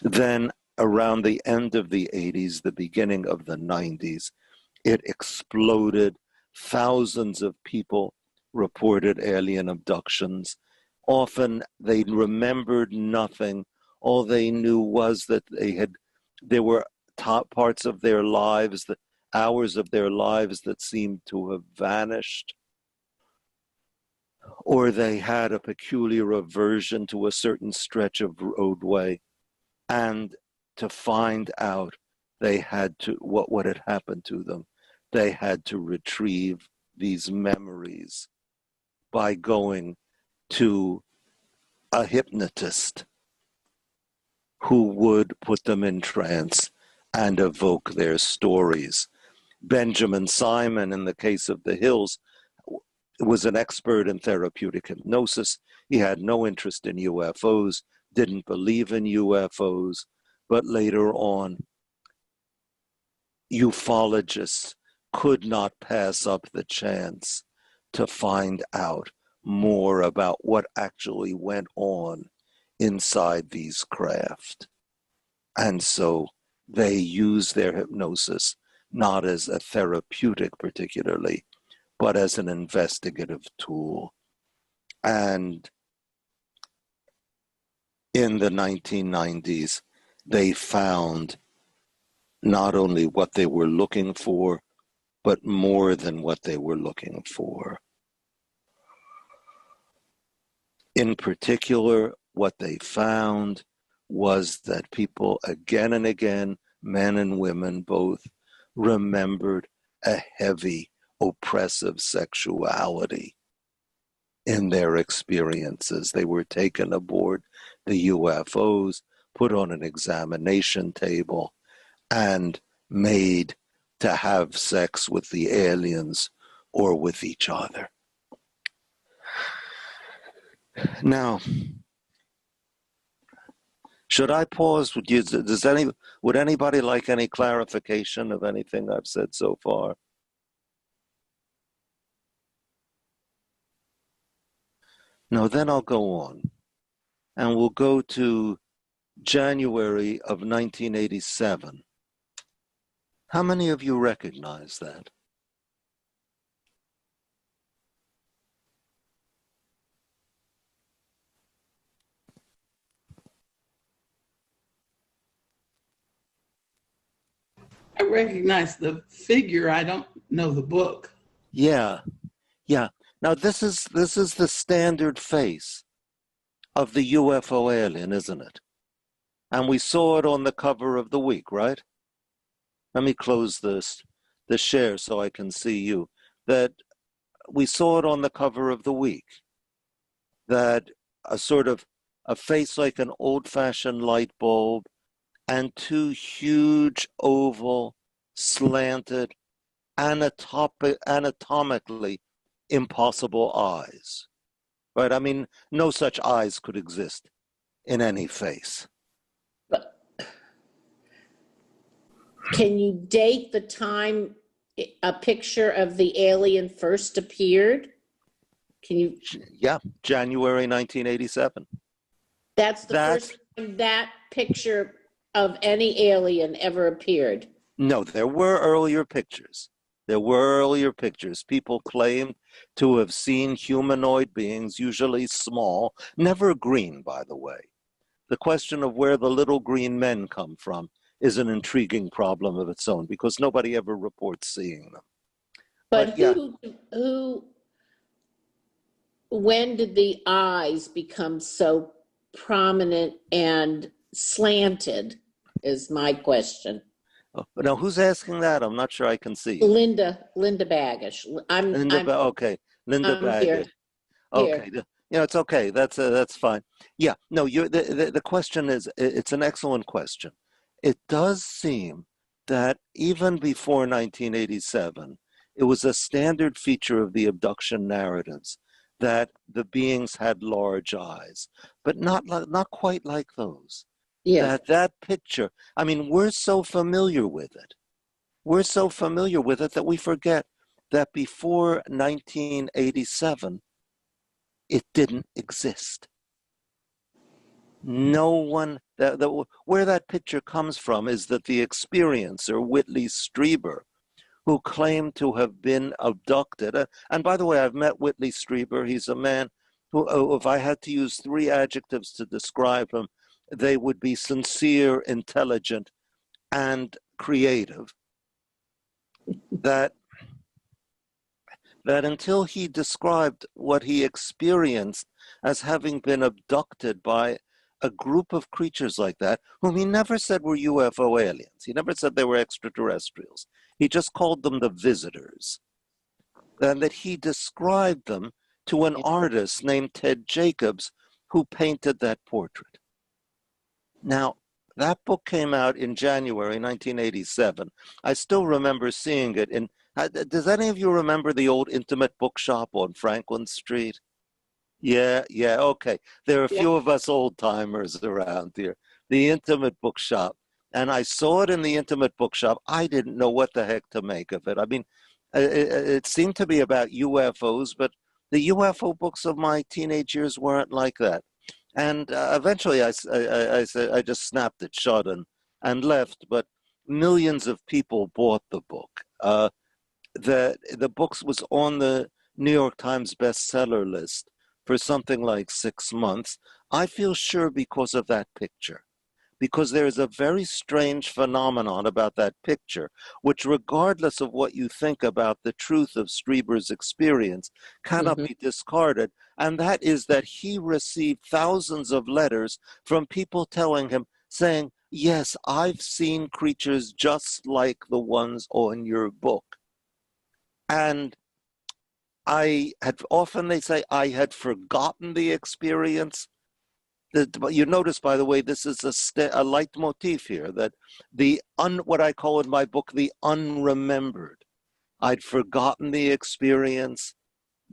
Then around the end of the 80s, the beginning of the 90s, it exploded. Thousands of people reported alien abductions. Often they remembered nothing. All they knew was that there were top parts of their lives, the hours of their lives that seemed to have vanished, or they had a peculiar aversion to a certain stretch of roadway. And to find out, they had to, what had happened to them, they had to retrieve these memories by going to a hypnotist who would put them in trance and evoke their stories. Benjamin Simon, in the case of the Hills, was an expert in therapeutic hypnosis. He had no interest in UFOs, didn't believe in UFOs, but later on, ufologists could not pass up the chance to find out more about what actually went on inside these craft. And so they use their hypnosis not as a therapeutic particularly, but as an investigative tool. And in the 1990s, they found not only what they were looking for, but more than what they were looking for. In particular, what they found was that people again and again, men and women both, remembered a heavy, oppressive sexuality in their experiences. They were taken aboard the UFOs, put on an examination table, and made to have sex with the aliens or with each other. Now, should I pause? Would anybody like any clarification of anything I've said so far? No, then I'll go on. And we'll go to January of 1987. How many of you recognize that? I recognize the figure. I don't know the book. Yeah. Now this is the standard face of the UFO alien, isn't it? And we saw it on the cover of the week, right? Let me close the share so I can see you. That we saw it on the cover of the week. That a sort of a face like an old-fashioned light bulb and two huge oval, slanted, anatomically impossible eyes. Right? I mean, no such eyes could exist in any face. But can you date the time a picture of the alien first appeared? Can you? Yeah, January 1987. That's the first time that picture of any alien ever appeared. No, there were earlier pictures. People claimed to have seen humanoid beings, usually small, never green, by the way. The question of where the little green men come from is an intriguing problem of its own because nobody ever reports seeing them. But when did the eyes become so prominent and slanted is my question. Oh, now, who's asking that? I'm not sure I can see. Linda Baggish. Okay, Linda Baggish. Okay, it's okay. That's fine. Yeah, no, the question is, it's an excellent question. It does seem that even before 1987, it was a standard feature of the abduction narratives that the beings had large eyes, but not quite like those. Yeah. That picture, I mean, we're so familiar with it. That we forget that before 1987, it didn't exist. No one, where that picture comes from is that the experiencer, Whitley Strieber, who claimed to have been abducted, and by the way, I've met Whitley Strieber. He's a man who, if I had to use three adjectives to describe him, they would be sincere, intelligent, and creative. That until he described what he experienced as having been abducted by a group of creatures like that, whom he never said were UFO aliens. He never said they were extraterrestrials. He just called them the visitors. And that he described them to an artist named Ted Jacobs, who painted that portrait. Now, that book came out in January 1987. I still remember seeing it in. Does any of you remember the old Intimate Bookshop on Franklin Street? Yeah, okay. There are a few of us old timers around here. The Intimate Bookshop. And I saw it in the Intimate Bookshop. I didn't know what the heck to make of it. I mean, it seemed to be about UFOs, but the UFO books of my teenage years weren't like that. And eventually I just snapped it shut and left, but millions of people bought the book. The book was on the New York Times bestseller list for something like 6 months. I feel sure because of that picture, because there is a very strange phenomenon about that picture, which, regardless of what you think about the truth of Strieber's experience, cannot be discarded. And that is that he received thousands of letters from people telling him, saying, yes, I've seen creatures just like the ones on your book. And they say, I had forgotten the experience. You notice, by the way, this is a leitmotif here, that what I call in my book, the unremembered. I'd forgotten the experience,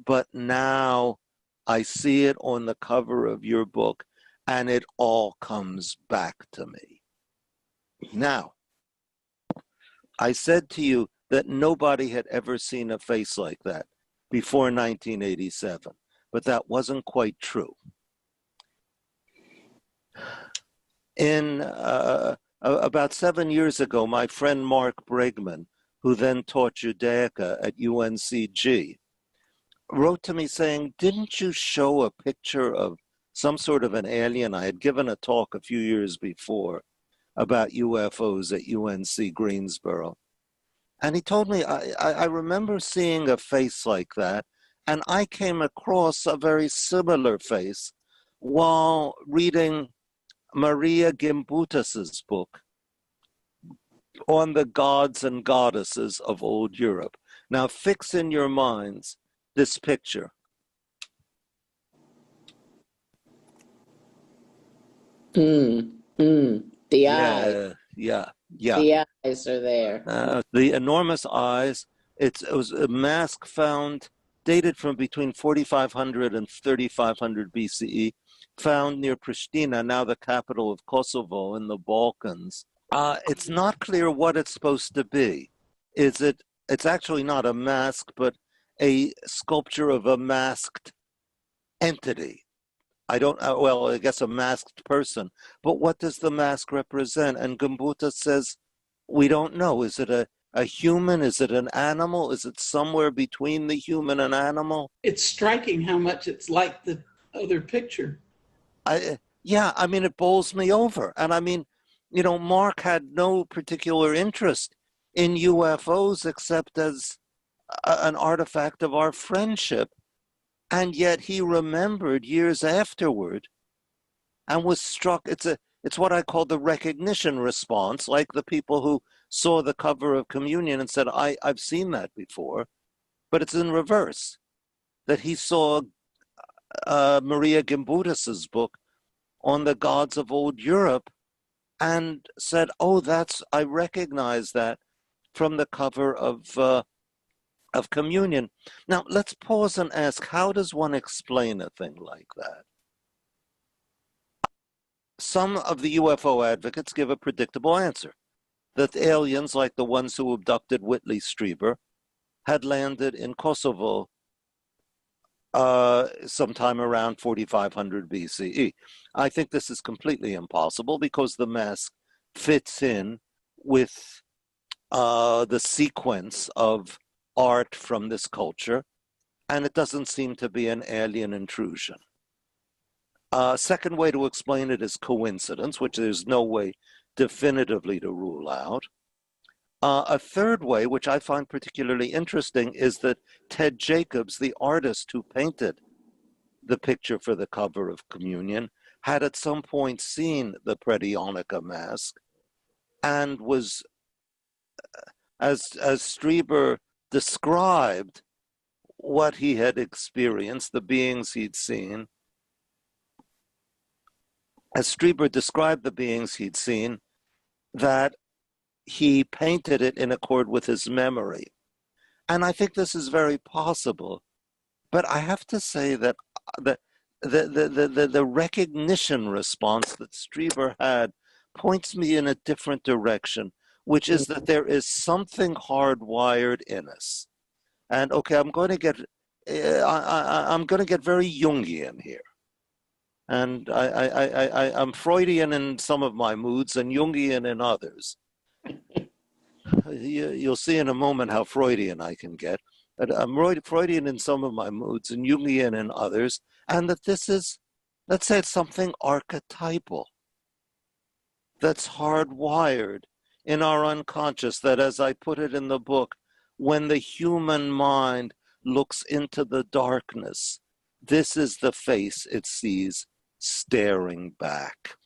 but now I see it on the cover of your book, and it all comes back to me. Now, I said to you that nobody had ever seen a face like that before 1987, but that wasn't quite true. In about 7 years ago, my friend Mark Bregman, who then taught Judaica at UNCG, wrote to me saying, didn't you show a picture of some sort of an alien? I had given a talk a few years before about UFOs at UNC Greensboro. And he told me, I remember seeing a face like that, and I came across a very similar face while reading Maria Gimbutas's book on the gods and goddesses of old Europe. Now fix in your minds this picture. The eyes. Yeah. The eyes are there. The enormous eyes. It was a mask found, dated from between 4500 and 3500 BCE, found near Pristina, now the capital of Kosovo in the Balkans. It's not clear what it's supposed to be. It's actually not a mask, but a sculpture of a masked entity. I guess a masked person. But what does the mask represent? And Gimbutas says, we don't know. Is it a human? Is it an animal? Is it somewhere between the human and animal? It's striking how much it's like the other picture. It bowls me over. And I mean, Mark had no particular interest in UFOs except as an artifact of our friendship. And yet he remembered years afterward and was struck. It's what I call the recognition response, like the people who saw the cover of Communion and said, I've seen that before. But it's in reverse, that he saw Maria Gimbutas's book on the gods of old Europe and said, I recognize that from the cover of Communion. Now, let's pause and ask, how does one explain a thing like that? Some of the UFO advocates give a predictable answer, that aliens like the ones who abducted Whitley Strieber had landed in Kosovo sometime around 4500 BCE. I think this is completely impossible because the mask fits in with the sequence of art from this culture, and it doesn't seem to be an alien intrusion. Second way to explain it is coincidence, which there's no way definitively to rule out. A third way, which I find particularly interesting, is that Ted Jacobs, the artist who painted the picture for the cover of Communion, had at some point seen the Predionica mask and was, as Strieber described what he had experienced, the beings he'd seen, as Strieber described the beings he'd seen, that he painted it in accord with his memory. And I think this is very possible. But I have to say that the recognition response that Strieber had points me in a different direction, which is that there is something hardwired in us. And okay, I'm going to get very Jungian here. And I'm Freudian in some of my moods and Jungian in others. You'll see in a moment how Freudian I can get. But I'm Freudian in some of my moods and Jungian in others. And that this is, let's say, it's something archetypal that's hardwired in our unconscious, that, as I put it in the book, when the human mind looks into the darkness, this is the face it sees staring back.